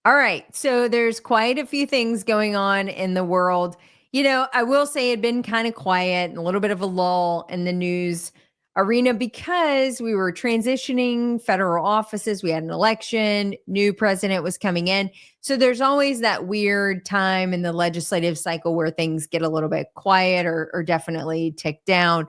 All right. So there's quite a few things going on in the world. I will say it had been kind of quiet and a little bit of a lull in the news arena because we were transitioning federal offices. We had an election, new president was coming in. So there's always that weird time in the legislative cycle where things get a little bit quiet or definitely tick down.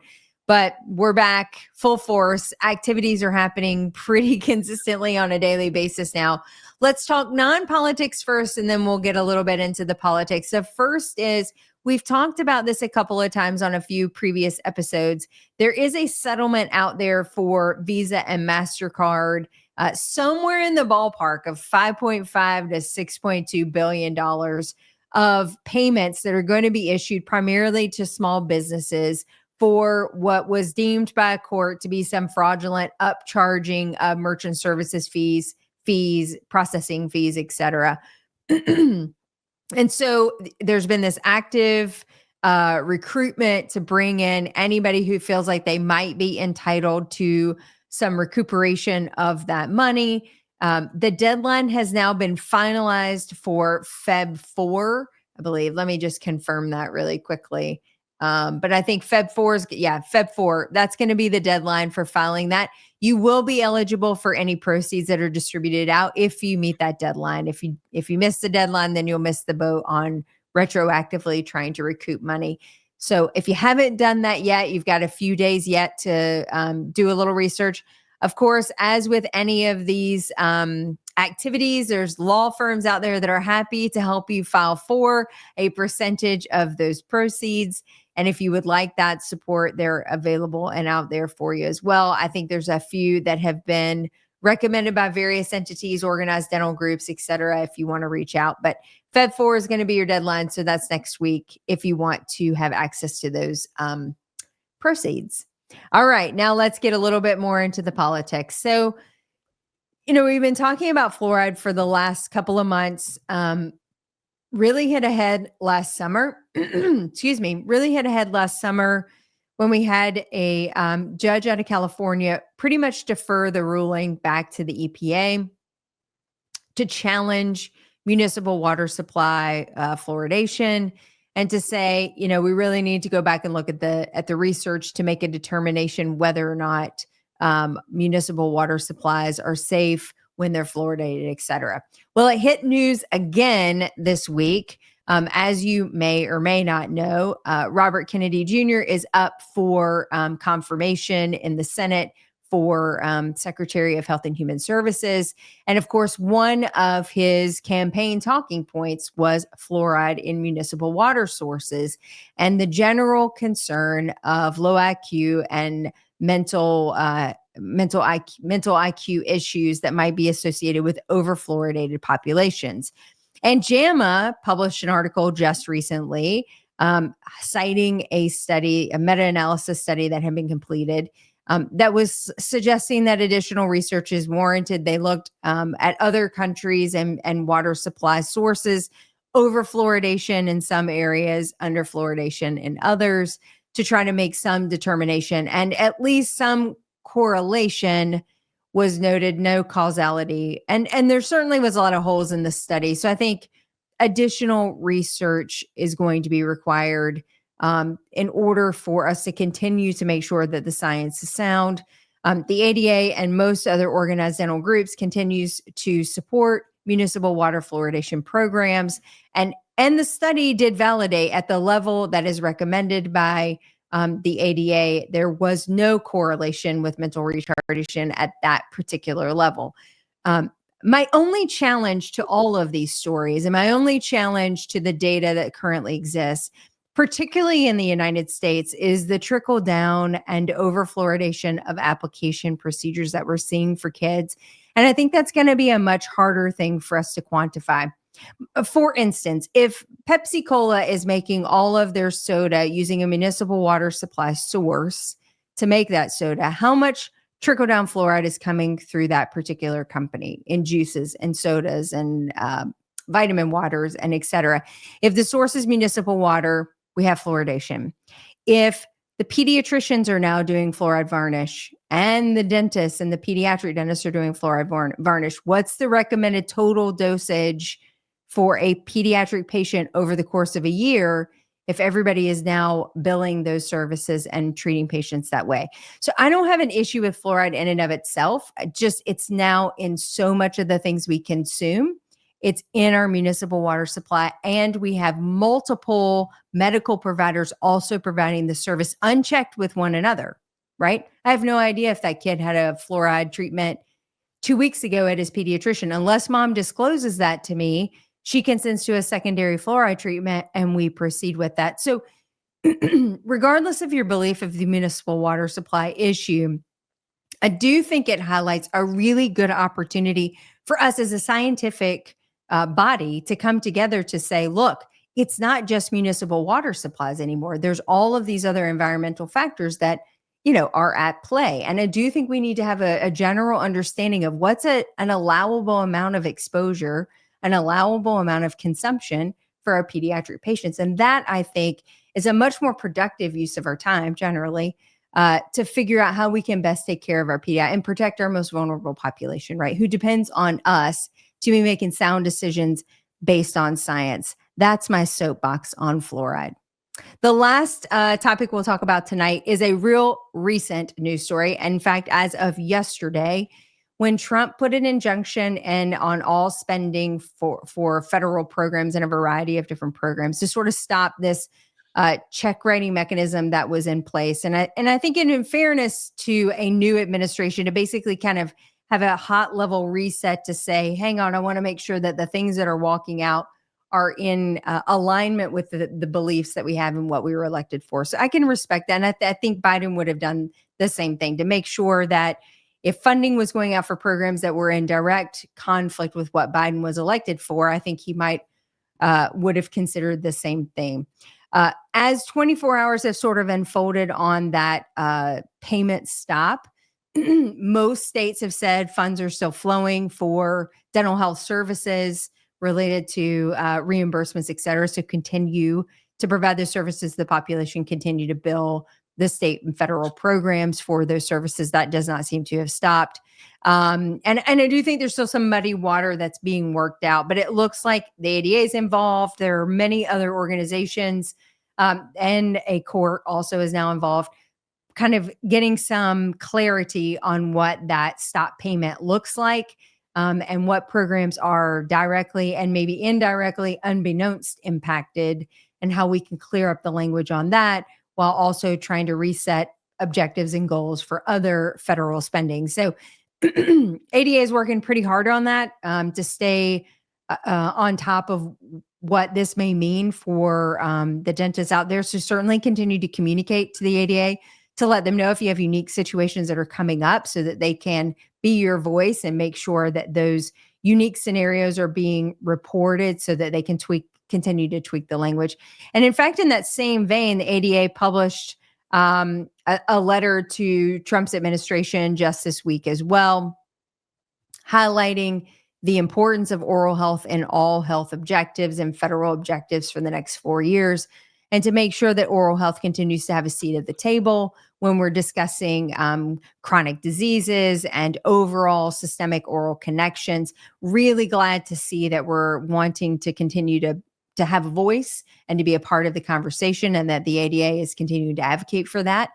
But we're back full force. Activities are happening pretty consistently on a daily basis now. Let's talk non-politics first, and then we'll get a little bit into the politics. So first is, we've talked about this a couple of times on a few previous episodes. There is a settlement out there for Visa and Mastercard, somewhere in the ballpark of $5.5 to $6.2 billion of payments that are going to be issued primarily to small businesses for what was deemed by a court to be some fraudulent upcharging of merchant services fees, processing fees, etc. And so there's been this active recruitment to bring in anybody who feels like they might be entitled to some recuperation of that money. The deadline has now been finalized for Feb 4, I believe. Let me just confirm that really quickly. But I think Feb 4, that's going to be the deadline for filing that. You will be eligible for any proceeds that are distributed out if you meet that deadline. If you miss the deadline, then you'll miss the boat on retroactively trying to recoup money. So if you haven't done that yet, you've got a few days yet to do a little research. Of course, as with any of these activities, there's law firms out there that are happy to help you file for a percentage of those proceeds. And if you would like that support, they're available and out there for you as well. I think there's a few that have been recommended by various entities, organized dental groups, et cetera, if you want to reach out. But Feb 4 is going to be your deadline. So that's next week if you want to have access to those proceeds. All right, now let's get a little bit more into the politics. So, we've been talking about fluoride for the last couple of months. Really hit ahead last summer. Really hit ahead last summer when we had a judge out of California pretty much defer the ruling back to the EPA to challenge municipal water supply fluoridation and to say, we really need to go back and look at the research to make a determination whether or not municipal water supplies are safe when they're fluoridated, et cetera. Well, it hit news again this week. As you may or may not know, Robert Kennedy Jr. is up for confirmation in the Senate for Secretary of Health and Human Services. And of course, one of his campaign talking points was fluoride in municipal water sources and the general concern of low IQ and mental IQ issues that might be associated with overfluoridated populations. And JAMA published an article just recently citing a meta-analysis study that had been completed that was suggesting that additional research is warranted. They looked at other countries and water supply sources, overfluoridation in some areas, underfluoridation in others, to try to make some determination. And at least some correlation was noted, no causality. And there certainly was a lot of holes in the study. So I think additional research is going to be required in order for us to continue to make sure that the science is sound. The ADA and most other organized dental groups continues to support municipal water fluoridation programs. And the study did validate at the level that is recommended by the ADA, there was no correlation with mental retardation at that particular level. My only challenge to all of these stories and my only challenge to the data that currently exists, particularly in the United States, is the trickle down and overfluoridation of application procedures that we're seeing for kids. And I think that's going to be a much harder thing for us to quantify. For instance, if Pepsi Cola is making all of their soda using a municipal water supply source to make that soda, how much trickle down fluoride is coming through that particular company in juices and sodas and vitamin waters and et cetera? If the source is municipal water, we have fluoridation. If the pediatricians are now doing fluoride varnish and the dentists and the pediatric dentists are doing fluoride varnish. What's the recommended total dosage for a pediatric patient over the course of a year if everybody is now billing those services and treating patients that way? So I don't have an issue with fluoride in and of itself. It's now in so much of the things we consume. It's in our municipal water supply, and we have multiple medical providers also providing the service unchecked with one another, right? I have no idea if that kid had a fluoride treatment 2 weeks ago at his pediatrician. Unless mom discloses that to me, she consents to a secondary fluoride treatment and we proceed with that. So regardless of your belief of the municipal water supply issue, I do think it highlights a really good opportunity for us as a scientific body to come together to say, look, it's not just municipal water supplies anymore. There's all of these other environmental factors that, are at play. And I do think we need to have a general understanding of what's an allowable amount of exposure, an allowable amount of consumption for our pediatric patients. And that, I think, is a much more productive use of our time generally, to figure out how we can best take care of our pediatrics and protect our most vulnerable population, right? Who depends on us to be making sound decisions based on science. That's my soapbox on fluoride. The last topic we'll talk about tonight is a real recent news story. In fact, as of yesterday, when Trump put an injunction in on all spending for federal programs and a variety of different programs to sort of stop this check writing mechanism that was in place. And I think in fairness to a new administration to basically kind of have a hot level reset to say, hang on, I want to make sure that the things that are walking out are in alignment with the beliefs that we have and what we were elected for. So I can respect that. And I think Biden would have done the same thing to make sure that if funding was going out for programs that were in direct conflict with what Biden was elected for, I think he would have considered the same thing. As 24 hours have sort of unfolded on that payment stop, most states have said funds are still flowing for dental health services related to reimbursements, et cetera. So continue to provide those services to the population, continue to bill the state and federal programs for those services. That does not seem to have stopped. And I do think there's still some muddy water that's being worked out, but it looks like the ADA is involved. There are many other organizations, and a court also is now involved, kind of getting some clarity on what that stop payment looks like, and what programs are directly and maybe indirectly, unbeknownst, impacted, and how we can clear up the language on that while also trying to reset objectives and goals for other federal spending. So ADA is working pretty hard on that, to stay on top of what this may mean for the dentists out there. So certainly continue to communicate to the ADA to let them know if you have unique situations that are coming up so that they can be your voice and make sure that those unique scenarios are being reported so that they can continue to tweak the language. And in fact, in that same vein, the ADA published a letter to Trump's administration just this week as well, highlighting the importance of oral health in all health objectives and federal objectives for the next 4 years, and to make sure that oral health continues to have a seat at the table when we're discussing chronic diseases and overall systemic oral connections. Really glad to see that we're wanting to continue to have a voice and to be a part of the conversation, and that the ADA is continuing to advocate for that.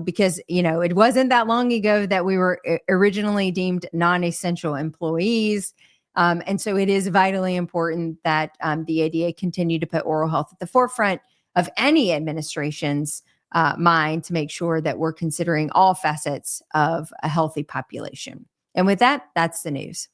Because, it wasn't that long ago that we were originally deemed non-essential employees. And so it is vitally important that the ADA continue to put oral health at the forefront of any administration's mind to make sure that we're considering all facets of a healthy population. And with that, that's the news.